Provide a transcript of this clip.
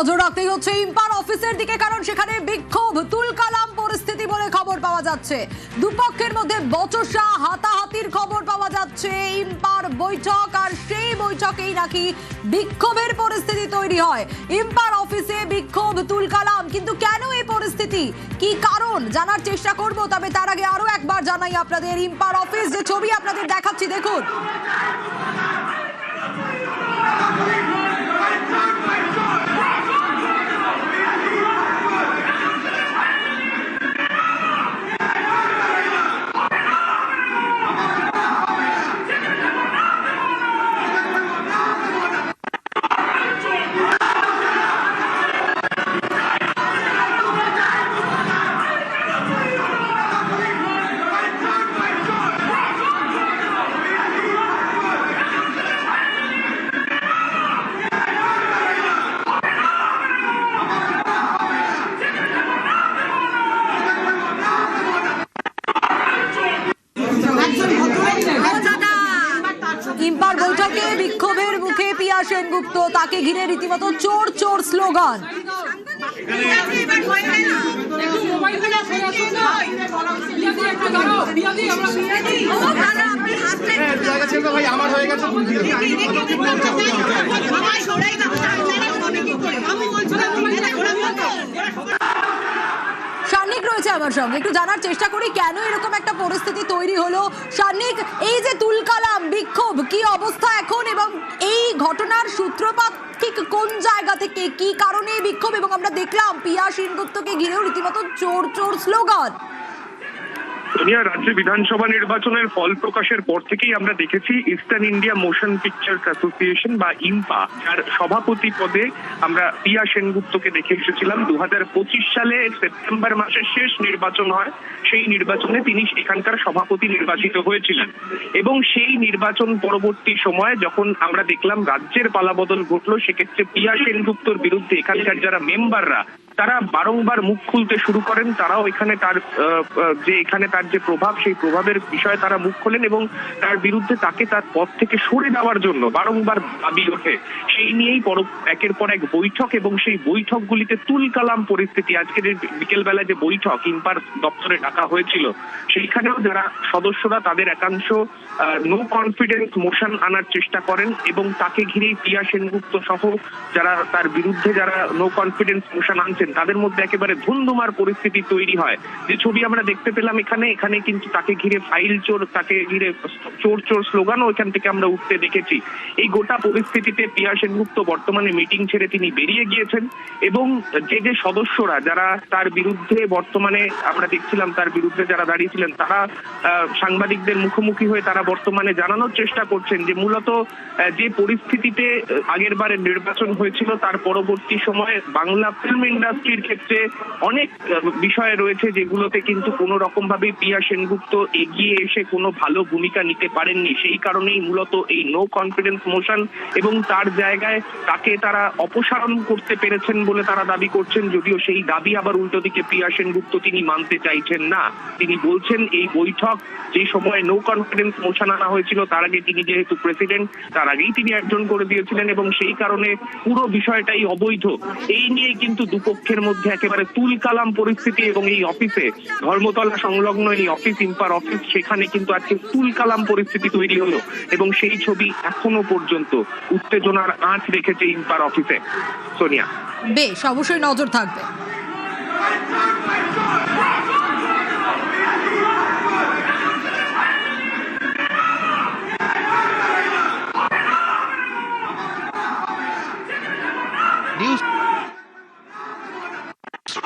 নজর রাখতেই হচ্ছে ইম্পার অফিসের দিকে, কারণ সেখানে বিক্ষোভ তুলকালাম পরিস্থিতি বলে খবর পাওয়া যাচ্ছে। দুপক্ষের মধ্যে বচসা হাতাহাতির খবর পাওয়া যাচ্ছে। ইম্পার বৈঠক, আর সেই বৈঠকেই নাকি বিক্ষোভের পরিস্থিতি তৈরি হয়। ইম্পার অফিসে বিক্ষোভ তুলকালাম, কিন্তু কেন এই পরিস্থিতি, কি কারণ জানার চেষ্টা করব। তবে তার আগে আরো একবার জানাই আপনাদের, ইম্পার অফিস যে ছবি আপনাদের দেখাচ্ছি দেখুন। ইম্পার বৈঠকে বিক্ষোভের মুখে পিয়া সেনগুপ্ত, তাকে ঘিরে রীতিমতো চোর চোর স্লোগান। সান্নিক রয়েছে আমার সঙ্গে, একটু জানার চেষ্টা করি কেন এরকম একটা পরিস্থিতি তৈরি হলো। সান্নিক, এই যে তুলকালাম বিক্ষোভ, কি অবস্থা এখন, এবং এই ঘটনার সূত্রপাত ঠিক কোন জায়গা থেকে, কি কারণে এই বিক্ষোভ? এবং আমরা দেখলাম পিয়া সেনগুপ্তকে ঘিরেও রীতিমতো চোর চোর স্লোগান। সোনিয়া, রাজ্য বিধানসভা নির্বাচনের ফল প্রকাশের পর থেকেই আমরা দেখেছি eastern India motion pictures association বা ইম্পা, যার সভাপতি পদে আমরা পিয়া সেনগুপ্তকে দেখে এসেছিলাম। 2025 সালে সেপ্টেম্বর মাসের শেষ নির্বাচন হয়, সেই নির্বাচনে তিনি এখানকার সভাপতি নির্বাচিত হয়েছিলেন। এবং সেই নির্বাচন পরবর্তী সময়ে যখন আমরা দেখলাম রাজ্যের পালাবদল ঘটলো, সেক্ষেত্রে পিয়া সেনগুপ্তর বিরুদ্ধে এখানকার যারা মেম্বাররা তারা বারংবার মুখ খুলতে শুরু করেন। তারাও এখানে তার যে প্রভাব, সেই প্রভাবের বিষয়ে তারা মুখ খোলেন এবং তার বিরুদ্ধে তাকে তার পদ থেকে সরে দেওয়ার জন্য বারংবার দাবি ওঠে। সেই নিয়েই একের পর এক বৈঠক, এবং সেই বৈঠকগুলিতে তুলকালাম পরিস্থিতি। আজকের বিকেলবেলায় যে বৈঠক ইম্পার দপ্তরে ডাকা হয়েছিল, সেইখানেও যারা সদস্যরা তাদের একাংশ নো কনফিডেন্স মোশন আনার চেষ্টা করেন, এবং তাকে ঘিরেই পিয়া সেনগুপ্ত সহ যারা তার বিরুদ্ধে যারা নো কনফিডেন্স মোশন আনছেন তাদের মধ্যে একেবারে ধুন্ধুমার পরিস্থিতি তৈরি হয়। যে ছবি আমরা দেখতে পেলাম এখানে কিন্তু তাকে ঘিরে ফাইল চোর, তাকে ঘিরে চোর চোর স্লোগানও এখান থেকে আমরা উঠতে দেখেছি। এই গোটা পরিস্থিতিতে পিয়া সেনগুপ্ত বর্তমানে মিটিং ছেড়ে তিনি বেরিয়ে গিয়েছেন, এবং যে সদস্যরা যারা তার বিরুদ্ধে বর্তমানে আমরা দেখছিলাম তার বিরুদ্ধে যারা দাঁড়িয়েছিলেন, তারা সাংবাদিকদের মুখোমুখি হয়ে তারা বর্তমানে জানানোর চেষ্টা করছেন যে মূলত যে পরিস্থিতিতে আগের বারের নির্বাচন হয়েছিল, তার পরবর্তী সময়ে বাংলা ফিল্ম ইন্ডাস্ট্রির ক্ষেত্রে অনেক বিষয় রয়েছে যেগুলোতে কিন্তু কোনো রকম ভাবে পিয়া সেনগুপ্ত এগিয়ে এসে কোনো ভালো ভূমিকা নিতে পারেননি। সেই কারণেই মূলত এই নো কনফিডেন্স মোশন, এবং তার জায়গায় তাকে তারা অপসারণ করতে পেরেছেন বলে তারা দাবি করছেন। যদিও সেই দাবি আবার উল্টো দিকে পিয়া সেনগুপ্ত তিনি মানতে চাইছেন না। তিনি বলছেন এই বৈঠক যে সময় নো কনফিডেন্স মোশন আনা হয়েছিল, তার আগে তিনি যেহেতু প্রেসিডেন্ট, তার আগেই তিনি একজন করে দিয়েছিলেন, এবং সেই কারণে পুরো বিষয়টাই অবৈধ। এই নিয়ে কিন্তু দুপক্ষের মধ্যে একেবারে তুলকালাম পরিস্থিতি, এবং এই অফিসে ধর্মতলা সংলগ্ন এই অফিস ইম্পার অফিস, সেখানে কিন্তু আজকে তুলকালাম পরিস্থিতি তৈরি হলো, এবং সেই ছবি এখনো পর্যন্ত উত্তেজনার আঁচ রেখেছে ইম্পার অফিসে। সোনিয়া, বেশ, অবশ্যই নজর থাকবে। নিউজ